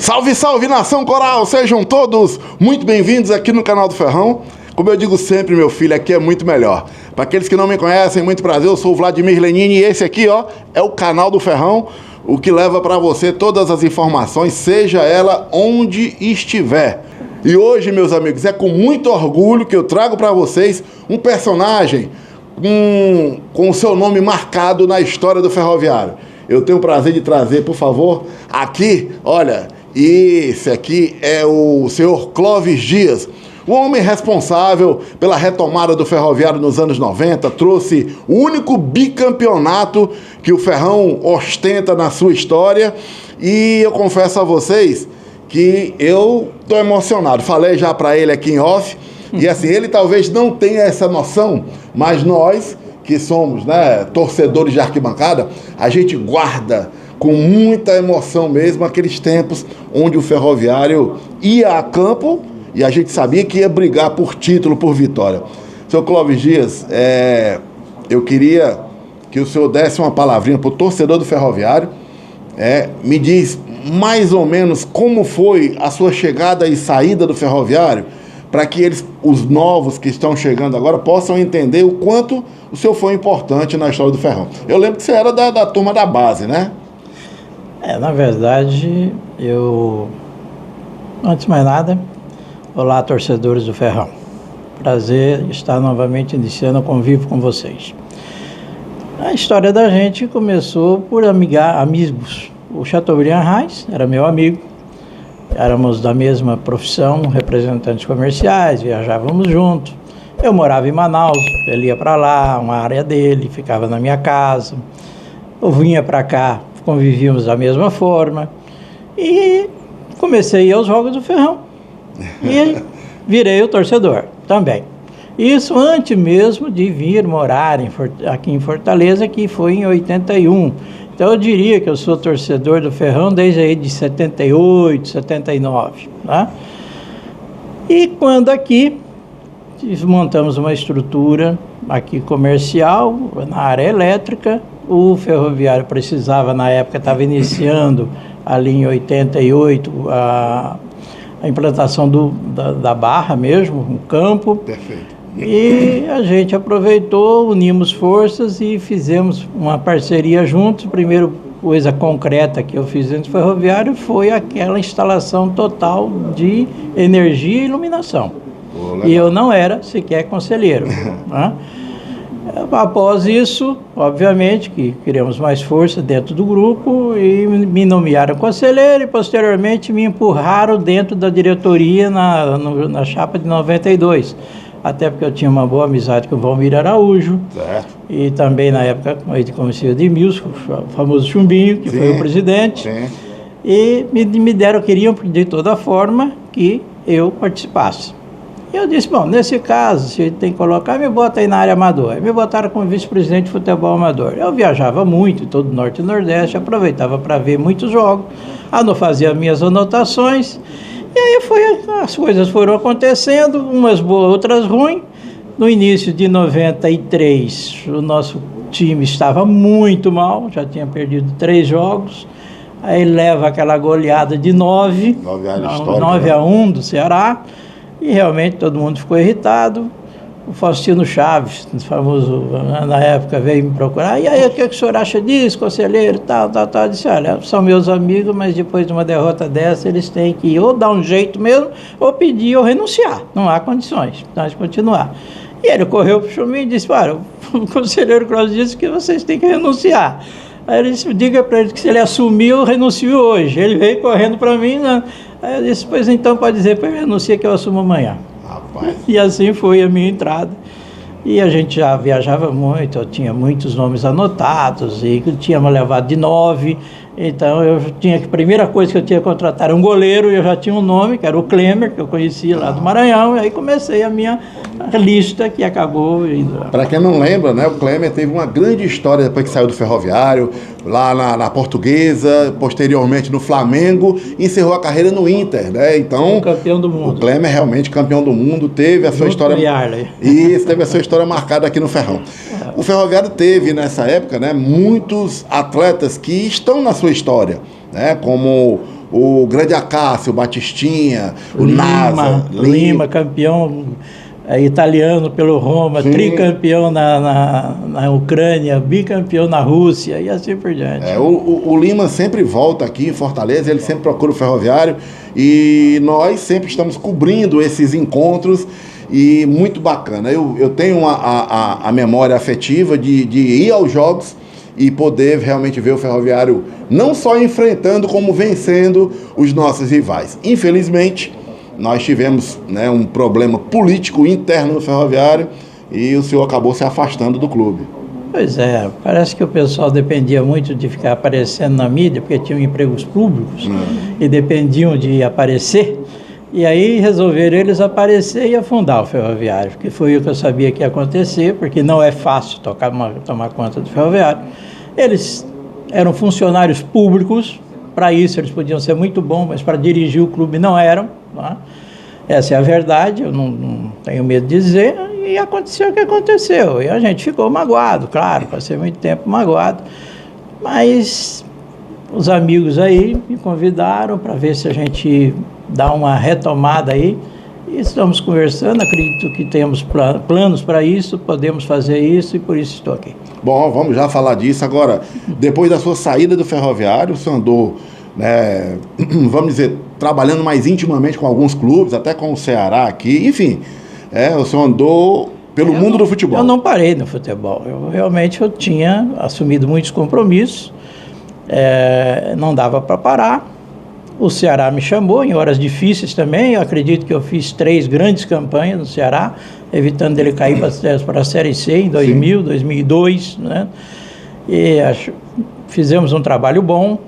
Salve, salve, nação coral! Sejam todos muito bem-vindos aqui no canal do Ferrão. Como eu digo sempre, meu filho, aqui é muito melhor. Para aqueles que não me conhecem, muito prazer, eu sou o Vladimir Lenini e esse aqui, ó, é o canal do Ferrão, o que leva para você todas as informações, seja ela onde estiver. E hoje, meus amigos, é com muito orgulho que eu trago para vocês um personagem com o seu nome marcado na história do ferroviário. Eu tenho o prazer de trazer, por favor, aqui, olha, esse aqui é o senhor Clóvis Dias, o homem responsável pela retomada do ferroviário nos anos 90, trouxe o único bicampeonato que o Ferrão ostenta na sua história e eu confesso a vocês que eu estou emocionado. Falei já para ele aqui em off e assim, ele talvez não tenha essa noção, mas nós que somos, né, torcedores de arquibancada, a gente guarda com muita emoção mesmo aqueles tempos onde o ferroviário ia a campo e a gente sabia que ia brigar por título, por vitória. Seu Clóvis Dias, eu queria que o senhor desse uma palavrinha para o torcedor do ferroviário. Me diz mais ou menos como foi a sua chegada e saída do ferroviário, para que eles, os novos que estão chegando agora, possam entender o quanto o senhor foi importante na história do Ferrão. Eu lembro que você era da turma da base, né? Na verdade, antes de mais nada, olá, torcedores do Ferrão. Prazer estar novamente iniciando o convívio com vocês. A história da gente começou por amigos. O Chateaubriand Reis era meu amigo, éramos da mesma profissão, representantes comerciais, viajávamos juntos. Eu morava em Manaus, ele ia para lá, uma área dele, ficava na minha casa. Eu vinha para cá, convivíamos da mesma forma. E comecei a ir aos Jogos do Ferrão. E virei o torcedor também. Isso antes mesmo de vir morar aqui em Fortaleza, que foi em 81. Então eu diria que eu sou torcedor do Ferrão desde aí de 78, 79. Tá? E quando aqui montamos uma estrutura aqui comercial, na área elétrica, o ferroviário precisava, na época estava iniciando ali em 88, a implantação da barra mesmo, o campo. Perfeito. E a gente aproveitou, unimos forças e fizemos uma parceria juntos. A primeira coisa concreta que eu fiz dentro do ferroviário foi aquela instalação total de energia e iluminação. E eu não era sequer conselheiro. Né? Após isso, obviamente, que criamos mais força dentro do grupo e me nomearam conselheiro e posteriormente me empurraram dentro da diretoria na chapa de 92. Até porque eu tinha uma boa amizade com o Valmir Araújo. Certo. E também na época conheci o Edmilson, o famoso Chumbinho, que foi o presidente. Sim. E queriam de toda forma que eu participasse. E eu disse, bom, nesse caso, se tem que colocar, me bota aí na área amadora. Me botaram como vice-presidente de futebol amador. Eu viajava muito, em todo o Norte e Nordeste, aproveitava para ver muitos jogos, fazia minhas anotações. E aí as coisas foram acontecendo, umas boas, outras ruins. No início de 93, o nosso time estava muito mal, já tinha perdido 3 jogos. Aí leva aquela goleada de 9-1 do Ceará. E realmente todo mundo ficou irritado. O Faustino Chaves, famoso, na época, veio me procurar. E aí, o que o senhor acha disso, conselheiro, tal? Eu disse, olha, são meus amigos, mas depois de uma derrota dessa, eles têm que ou dar um jeito mesmo, ou pedir ou renunciar. Não há condições de continuar. E ele correu para o Chumbinho e disse, olha, o conselheiro Clóvis disse que vocês têm que renunciar. Aí ele disse, diga para ele que se ele assumiu, eu renuncio hoje. Ele veio correndo para mim, né? Aí eu disse, pois então pode dizer para ele, renuncia que eu assumo amanhã. Rapaz. E assim foi a minha entrada. E a gente já viajava muito, eu tinha muitos nomes anotados, e tínhamos levado de 9, então eu tinha que, a primeira coisa que eu tinha que contratar era um goleiro, e eu já tinha um nome, que era o Klemer, que eu conhecia lá do Maranhão, e aí comecei a minha lista, que acabou indo. Para quem não lembra, né, o Klemer teve uma grande história depois que saiu do ferroviário, lá na Portuguesa, posteriormente no Flamengo, e encerrou a carreira no Inter, né? Então, campeão do mundo. O Klemer realmente campeão do mundo, teve a sua história. Isso, teve a sua história marcada aqui no Ferrão. O ferroviário teve nessa época, né, muitos atletas que estão na sua história, né, como o grande Acácio, o Batistinha, o Nasa. Lima, campeão italiano pelo Roma, Sim. tricampeão na Ucrânia, bicampeão na Rússia e assim por diante. O Lima sempre volta aqui em Fortaleza, ele sempre procura o Ferroviário e nós sempre estamos cobrindo esses encontros e muito bacana. Eu tenho a memória afetiva de ir aos jogos e poder realmente ver o Ferroviário não só enfrentando, como vencendo os nossos rivais. Infelizmente, nós tivemos, né, um problema político interno no Ferroviário e o senhor acabou se afastando do clube. Pois é, parece que o pessoal dependia muito de ficar aparecendo na mídia, porque tinham empregos públicos e dependiam de aparecer. E aí resolveram eles aparecer e afundar o Ferroviário, que foi o que eu sabia que ia acontecer, porque não é fácil tomar conta do Ferroviário. Eles eram funcionários públicos, para isso eles podiam ser muito bons, mas para dirigir o clube não eram. Tá? Essa é a verdade, eu não tenho medo de dizer, e aconteceu o que aconteceu. E a gente ficou magoado, claro, passei muito tempo magoado, mas os amigos aí me convidaram para ver se a gente dá uma retomada aí, e estamos conversando, acredito que temos planos para isso, podemos fazer isso e por isso estou aqui. Bom, vamos já falar disso. Agora, depois da sua saída do Ferroviário, o senhor andou, né, vamos dizer, trabalhando mais intimamente com alguns clubes, até com o Ceará aqui, enfim, o senhor andou pelo mundo do futebol. Eu não parei no futebol, eu tinha assumido muitos compromissos, não dava para parar. O Ceará me chamou em horas difíceis também, eu acredito que eu fiz 3 grandes campanhas no Ceará, evitando ele cair para a Série C em 2000, 2002, né? E fizemos um trabalho bom,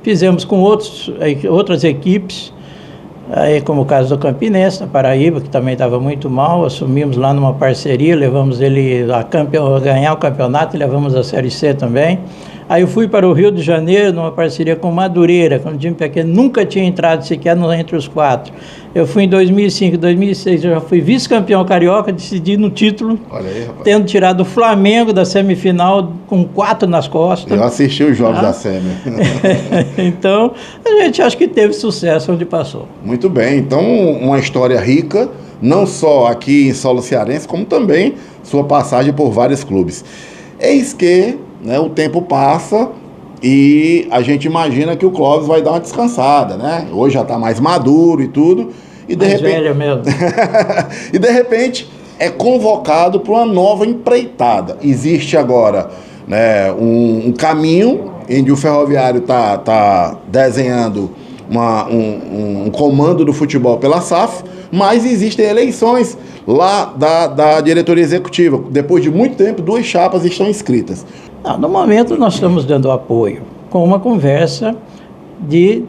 fizemos com outras equipes, aí, como o caso do Campinense, na Paraíba, que também estava muito mal, assumimos lá numa parceria, levamos ele a ganhar o campeonato e levamos a Série C também. Aí eu fui para o Rio de Janeiro, numa parceria com Madureira, quando o time pequeno nunca tinha entrado sequer entre os 4. Eu fui em 2005, 2006, eu já fui vice-campeão carioca, decidi no título, olha aí, rapaz, tendo tirado o Flamengo da semifinal com 4 nas costas. Eu assisti os jogos da Semi. Então, a gente acha que teve sucesso onde passou. Muito bem, então uma história rica, não só aqui em solo cearense, como também sua passagem por vários clubes. Eis que, né, o tempo passa e a gente imagina que o Clóvis vai dar uma descansada, né? Hoje já está mais maduro e tudo. E de repente, velho mesmo. E de repente é convocado para uma nova empreitada. Existe agora, né, um caminho em que o Ferroviário está desenhando um comando do futebol pela SAF, mas existem eleições lá da diretoria executiva. Depois de muito tempo, 2 chapas estão inscritas. Não, no momento nós estamos dando apoio, com uma conversa de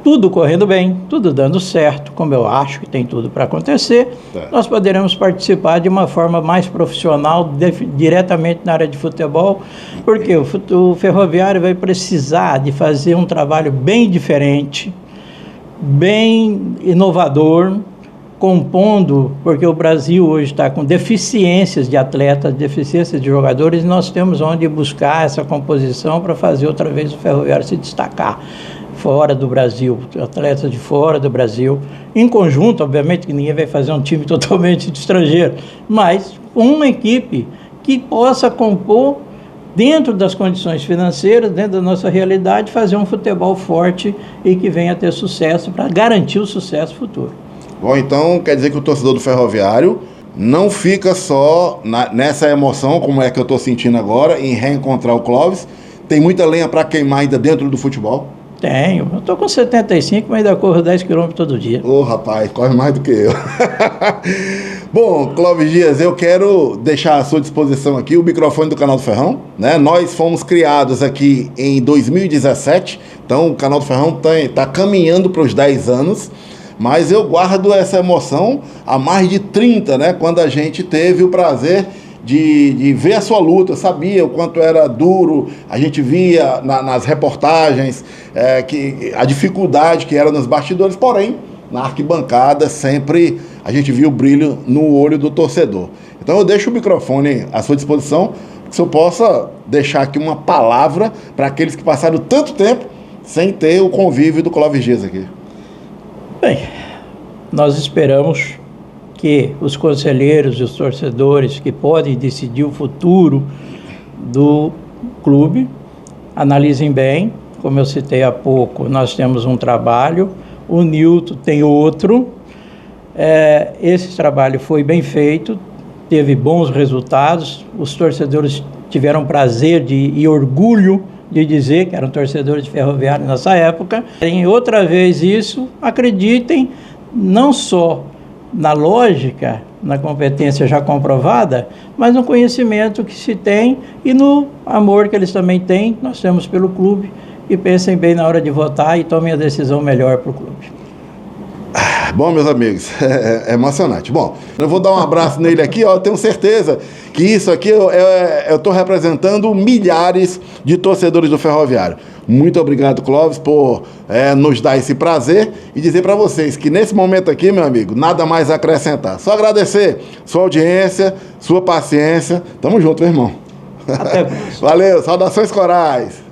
tudo correndo bem, tudo dando certo, como eu acho que tem tudo para acontecer, nós poderemos participar de uma forma mais profissional, diretamente na área de futebol, porque o Ferroviário vai precisar de fazer um trabalho bem diferente, bem inovador, compondo, porque o Brasil hoje está com deficiências de atletas, deficiências de jogadores, e nós temos onde buscar essa composição para fazer outra vez o Ferroviário se destacar fora do Brasil, atletas de fora do Brasil, em conjunto, obviamente que ninguém vai fazer um time totalmente de estrangeiro, mas uma equipe que possa compor dentro das condições financeiras, dentro da nossa realidade, fazer um futebol forte e que venha a ter sucesso para garantir o sucesso futuro. Bom, então quer dizer que o torcedor do Ferroviário não fica só nessa emoção, como é que eu estou sentindo agora, em reencontrar o Clóvis. Tem muita lenha para queimar ainda dentro do futebol? Tenho. Eu estou com 75, mas ainda corro 10 km todo dia. Ô, rapaz, corre mais do que eu. Bom, Clóvis Dias, eu quero deixar à sua disposição aqui o microfone do Canal do Ferrão, né? Nós fomos criados aqui em 2017, então o Canal do Ferrão está caminhando para os 10 anos. Mas eu guardo essa emoção há mais de 30, né? Quando a gente teve o prazer de ver a sua luta, sabia o quanto era duro, a gente via nas reportagens que a dificuldade que era nos bastidores, porém, na arquibancada sempre a gente via o brilho no olho do torcedor. Então eu deixo o microfone à sua disposição, que o senhor possa deixar aqui uma palavra para aqueles que passaram tanto tempo sem ter o convívio do Clóvis Dias aqui? Bem, nós esperamos que os conselheiros e os torcedores que podem decidir o futuro do clube analisem bem. Como eu citei há pouco, nós temos um trabalho, o Nilton tem outro. Esse trabalho foi bem feito, teve bons resultados, os torcedores tiveram prazer e orgulho de dizer que eram torcedores de Ferroviário nessa época. Em outra vez isso, acreditem não só na lógica, na competência já comprovada, mas no conhecimento que se tem e no amor que eles também têm, nós temos pelo clube, e pensem bem na hora de votar e tomem a decisão melhor para o clube. Bom, meus amigos, é emocionante. Bom, eu vou dar um abraço nele aqui, ó, eu tenho certeza que isso aqui eu estou representando milhares de torcedores do Ferroviário. Muito obrigado, Clóvis, por nos dar esse prazer e dizer para vocês que nesse momento aqui, meu amigo, nada mais a acrescentar. Só agradecer sua audiência, sua paciência. Tamo junto, meu irmão. Até mais. Valeu, saudações corais.